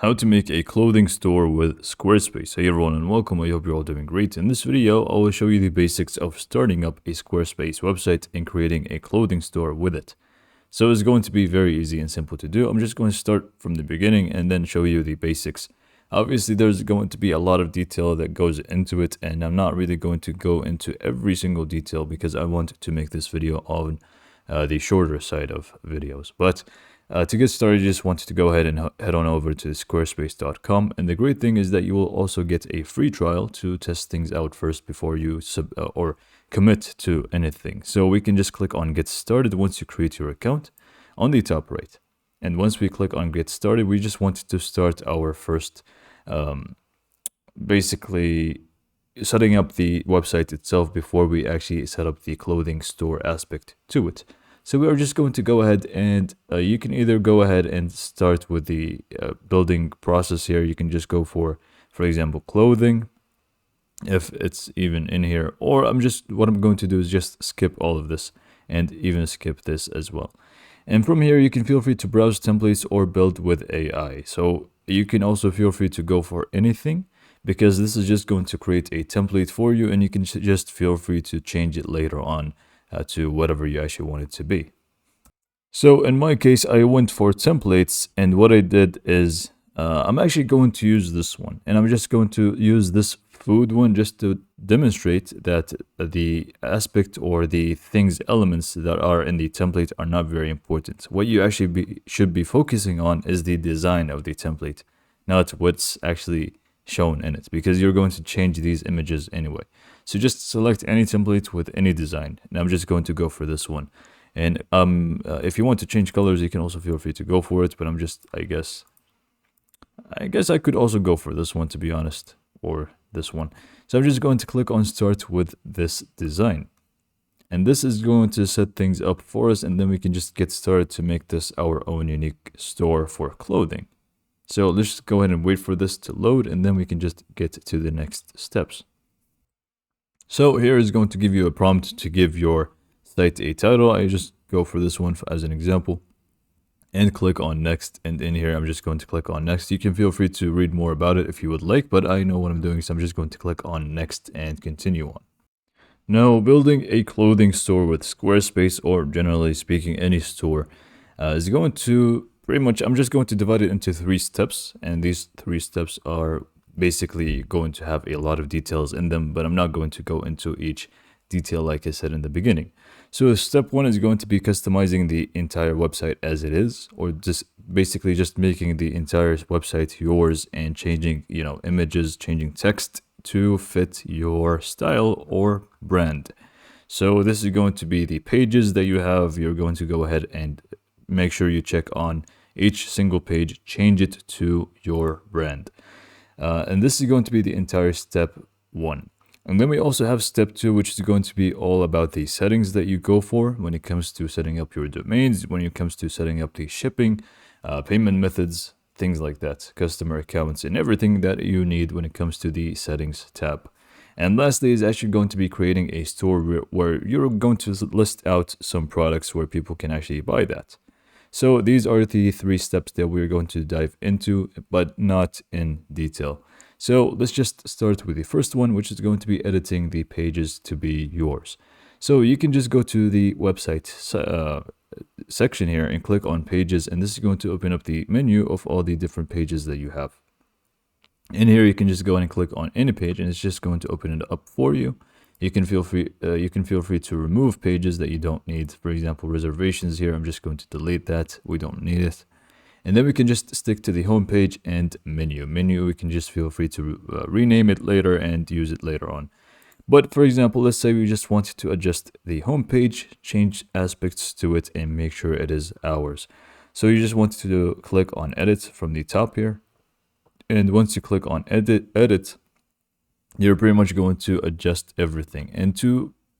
How to make a clothing store with Squarespace. Hey everyone and welcome, I hope you're all doing great. In this video, I will show you the basics of starting up a Squarespace website and creating a clothing store with it. So it's going to be very easy and simple to do. I'm just going to start from the beginning and then show you the basics. Obviously, there's going to be a lot of detail that goes into it, and I'm not really going to go into every single detail because I want to make this video on the shorter side of videos. But to get started, you just want to go ahead and head on over to squarespace.com. And the great thing is that you will also get a free trial to test things out first before you or commit to anything. So we can just click on Get Started once you create your account on the top right. And once we click on Get Started, we just wanted to start our first, basically setting up the website itself before we actually set up the clothing store aspect to it. So we are just going to go ahead and you can either go ahead and start with the building process here. You can just go for example, clothing, if it's even in here, or what I'm going to do is just skip all of this and even skip this as well. And from here, you can feel free to browse templates or build with AI. So you can also feel free to go for anything, because this is just going to create a template for you, and you can just feel free to change it later on to whatever you actually want it to be. So in my case, I went for templates, and what I did is I'm actually going to use this one, and I'm just going to use this food one just to demonstrate that the aspect or the elements that are in the template are not very important. What you actually should be focusing on is the design of the template, not what's actually shown in it, because you're going to change these images anyway. So just select any template with any design, and I'm just going to go for this one. And if you want to change colors, you can also feel free to go for it, but I guess I could also go for this one, to be honest, or this one. So I'm just going to click on Start with this design, and this is going to set things up for us, and then we can just get started to make this our own unique store for clothing. So let's just go ahead and wait for this to load, and then we can just get to the next steps. So here is going to give you a prompt to give your site a title. I just go for this one as an example and click on next. And in here, I'm just going to click on next. You can feel free to read more about it if you would like, but I know what I'm doing, so I'm just going to click on next and continue on. Now, building a clothing store with Squarespace, or generally speaking, any store, is going to pretty much, I'm just going to divide it into 3 steps, and these 3 steps are basically going to have a lot of details in them, but I'm not going to go into each detail like I said in the beginning. So step 1 is going to be customizing the entire website as it is, or just basically just making the entire website yours and changing, images, changing text to fit your style or brand. So this is going to be the pages that you have. You're going to go ahead and make sure you check on each single page, change it to your brand. And this is going to be the entire step 1. And then we also have step 2, which is going to be all about the settings that you go for when it comes to setting up your domains, when it comes to setting up the shipping, payment methods, things like that, customer accounts, and everything that you need when it comes to the settings tab. And lastly is actually going to be creating a store where you're going to list out some products where people can actually buy that. So these are the 3 steps that we're going to dive into, but not in detail. So let's just start with the first one, which is going to be editing the pages to be yours. So you can just go to the website section here and click on pages, and this is going to open up the menu of all the different pages that you have. In here, you can just go and click on any page, and it's just going to open it up for you. You can feel free to remove pages that you don't need. For example, reservations here, I'm just going to delete that. We don't need it. And then we can just stick to the home page and menu. We can just feel free to rename it later and use it later on. But for example, let's say we just wanted to adjust the home page, change aspects to it, and make sure it is ours. So you just want to click on edit from the top here. And once you click on edit, you're pretty much going to adjust everything. And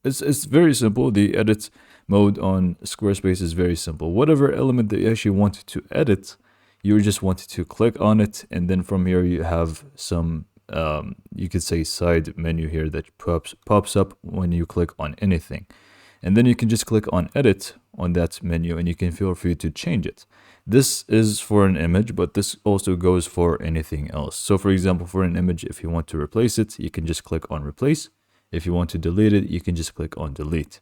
it's very simple. The edit mode on Squarespace is very simple. Whatever element that you actually want to edit, you just want to click on it, and then from here you have some you could say side menu here that pops up when you click on anything. And then you can just click on edit on that menu and you can feel free to change it. This is for an image, but this also goes for anything else. So for example, for an image, if you want to replace it, you can just click on replace. If you want to delete it, you can just click on delete.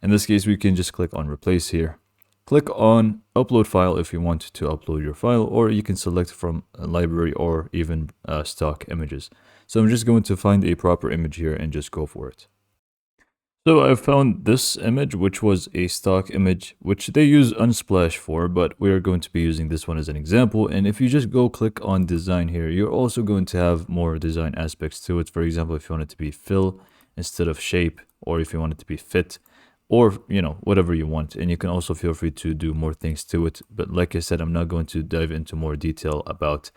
In this case, we can just click on replace here. Click on upload file if you want to upload your file, or you can select from a library or even stock images. So I'm just going to find a proper image here and just go for it. So I found this image, which was a stock image, which they use Unsplash for, but we are going to be using this one as an example. And if you just go click on design here, you're also going to have more design aspects to it. For example, if you want it to be fill instead of shape, or if you want it to be fit, or, you know, whatever you want. And you can also feel free to do more things to it. But like I said, I'm not going to dive into more detail about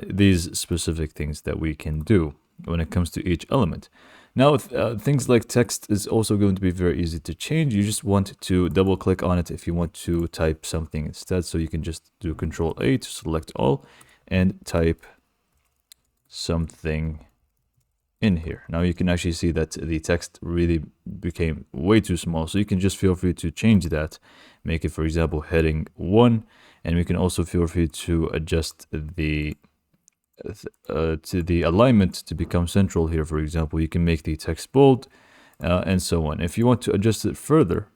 these specific things that we can do when it comes to each element. Now, things like text is also going to be very easy to change. You just want to double click on it if you want to type something instead. So you can just do Control A to select all and type something in here. Now you can actually see that the text really became way too small. So you can just feel free to change that. Make it, for example, heading 1. And we can also feel free to adjust the to the alignment to become central here. For example, you can make the text bold and so on. If you want to adjust it further,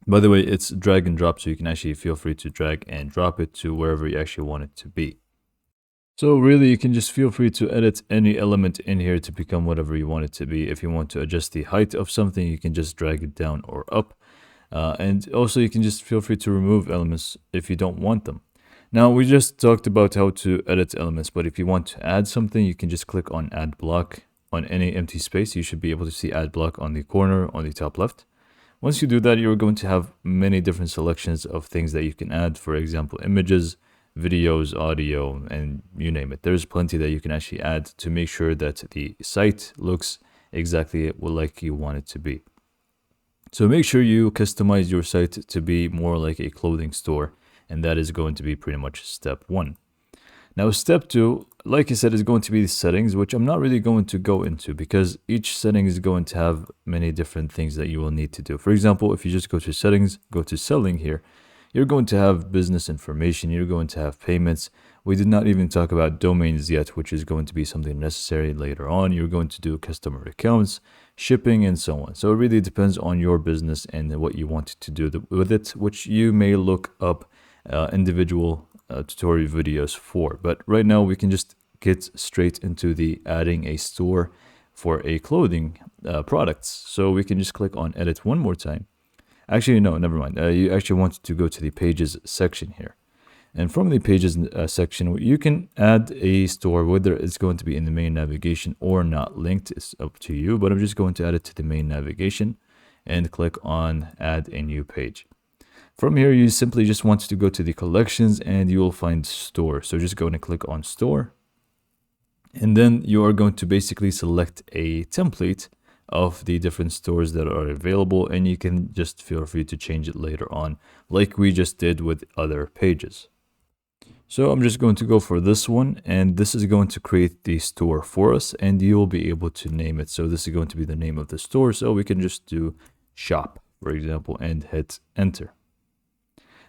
by the way, it's drag and drop, so you can actually feel free to drag and drop it to wherever you actually want it to be. So really, you can just feel free to edit any element in here to become whatever you want it to be. If you want to adjust the height of something, you can just drag it down or up. And also you can just feel free to remove elements if you don't want them. Now, we just talked about how to edit elements, but if you want to add something, you can just click on add block on any empty space. You should be able to see add block on the corner on the top left. Once you do that, you're going to have many different selections of things that you can add. For example, images, videos, audio, and you name it. There's plenty that you can actually add to make sure that the site looks exactly like you want it to be. So make sure you customize your site to be more like a clothing store. And that is going to be pretty much step 1. Now, step 2, like I said, is going to be the settings, which I'm not really going to go into because each setting is going to have many different things that you will need to do. For example, if you just go to settings, go to selling here, you're going to have business information, you're going to have payments. We did not even talk about domains yet, which is going to be something necessary later on. You're going to do customer accounts, shipping, and so on. So it really depends on your business and what you want to do with it, which you may look up individual tutorial videos for. But right now we can just get straight into the adding a store for a clothing products. So we can just click on edit one more time. Actually, no, never mind. You actually want to go to the pages section here. And from the pages section, you can add a store, whether it's going to be in the main navigation or not linked. It's up to you, but I'm just going to add it to the main navigation and click on add a new page. From here, you simply just want to go to the collections and you will find store. So just go and click on store. And then you are going to basically select a template of the different stores that are available. And you can just feel free to change it later on, like we just did with other pages. So I'm just going to go for this one, and this is going to create the store for us, and you will be able to name it. So this is going to be the name of the store. So we can just do shop, for example, and hit enter.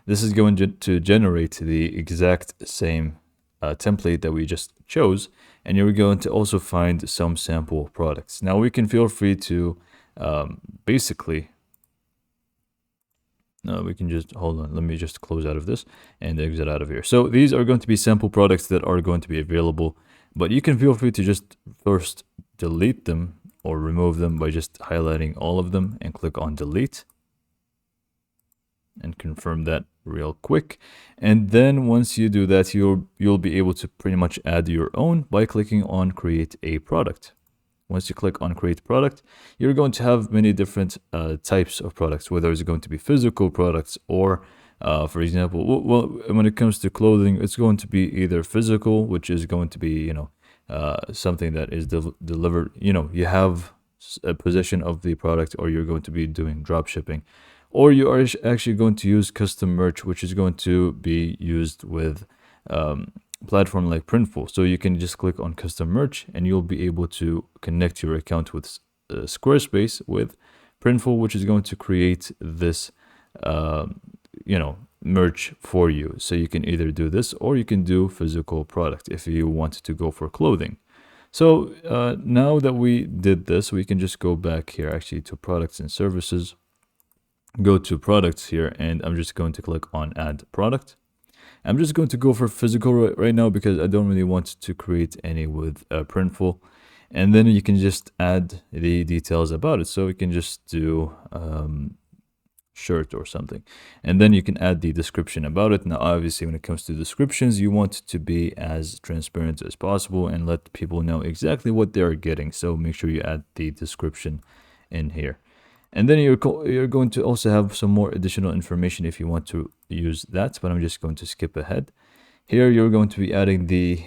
This is going to generate the exact same template that we just chose, and you're going to also find some sample products. Now we can feel free to basically, we can just, hold on, let me just close out of this and exit out of here. So these are going to be sample products that are going to be available, but you can feel free to just first delete them or remove them by just highlighting all of them and click on delete. And confirm that real quick. And then once you do that, you'll be able to pretty much add your own by clicking on create a product. Once you click on create product, you're going to have many different types of products, whether it's going to be physical products or for example, well, when it comes to clothing, it's going to be either physical, which is going to be, you know, something that is delivered, you know, you have a possession of the product, or you're going to be doing drop shipping. Or you are actually going to use custom merch, which is going to be used with platform like Printful. So you can just click on custom merch and you'll be able to connect your account with Squarespace with Printful, which is going to create this, uh, merch for you. So you can either do this or you can do physical product if you want to go for clothing. So now that we did this, we can just go back here actually to products and services, go to products here, and I'm just going to click on add product. I'm just going to go for physical right now because I don't really want to create any with Printful. And then you can just add the details about it. So we can just do shirt or something. And then you can add the description about it. Now, obviously, when it comes to descriptions, you want it to be as transparent as possible and let people know exactly what they're getting. So make sure you add the description in here. And then you're going to also have some more additional information if you want to use that, but I'm just going to skip ahead. Here you're going to be adding the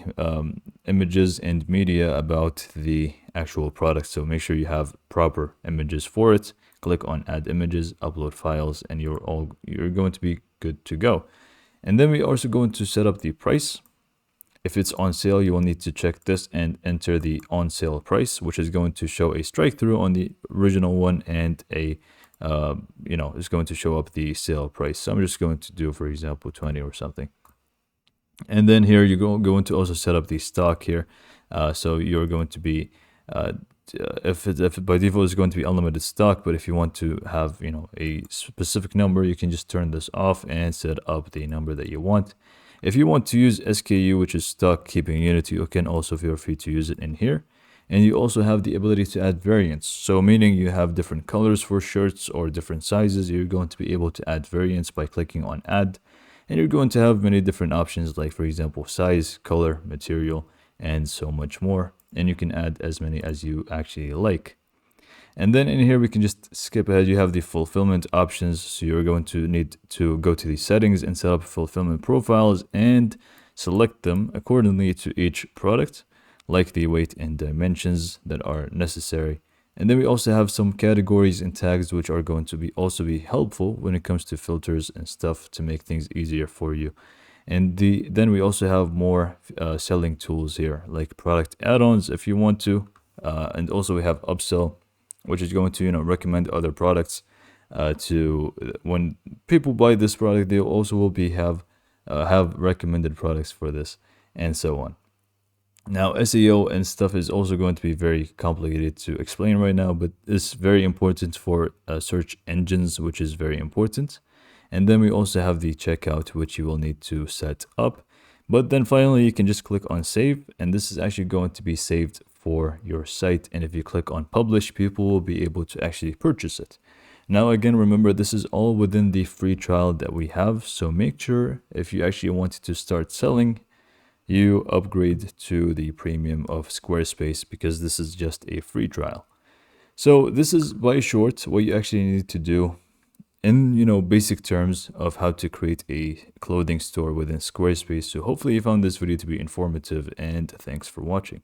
images and media about the actual product. So make sure you have proper images for it. Click on add images, upload files, and you're going to be good to go. And then we're also going to set up the price. If it's on sale, you will need to check this and enter the on sale price, which is going to show a strike through on the original one, and it's going to show up the sale price. So I'm just going to do, for example, 20 or something. And then here you're going to also set up the stock here. So you're going to be, if by default it's going to be unlimited stock, but if you want to have, a specific number, you can just turn this off and set up the number that you want. If you want to use SKU, which is stock keeping unit, you can also feel free to use it in here. And you also have the ability to add variants. So meaning you have different colors for shirts or different sizes, you're going to be able to add variants by clicking on add. And you're going to have many different options, like, for example, size, color, material, and so much more. And you can add as many as you actually like. And then in here, we can just skip ahead. You have the fulfillment options. So you're going to need to go to the settings and set up fulfillment profiles and select them accordingly to each product, like the weight and dimensions that are necessary. And then we also have some categories and tags, which are going to also be helpful when it comes to filters and stuff to make things easier for you. And then we also have more selling tools here, like product add-ons if you want to. And also we have upsell, which is going to recommend other products to when people buy this product, they also will have recommended products for this, and so on. Now, SEO and stuff is also going to be very complicated to explain right now, but it's very important for search engines, which is very important. And then we also have the checkout, which you will need to set up. But then finally, you can just click on save, and this is actually going to be saved for your site. And if you click on publish, people will be able to actually purchase it. Now, again, remember, this is all within the free trial that we have. So make sure if you actually wanted to start selling, you upgrade to the premium of Squarespace, because this is just a free trial. So this is, by short, what you actually need to do in basic terms of how to create a clothing store within Squarespace. So hopefully you found this video to be informative, and thanks for watching.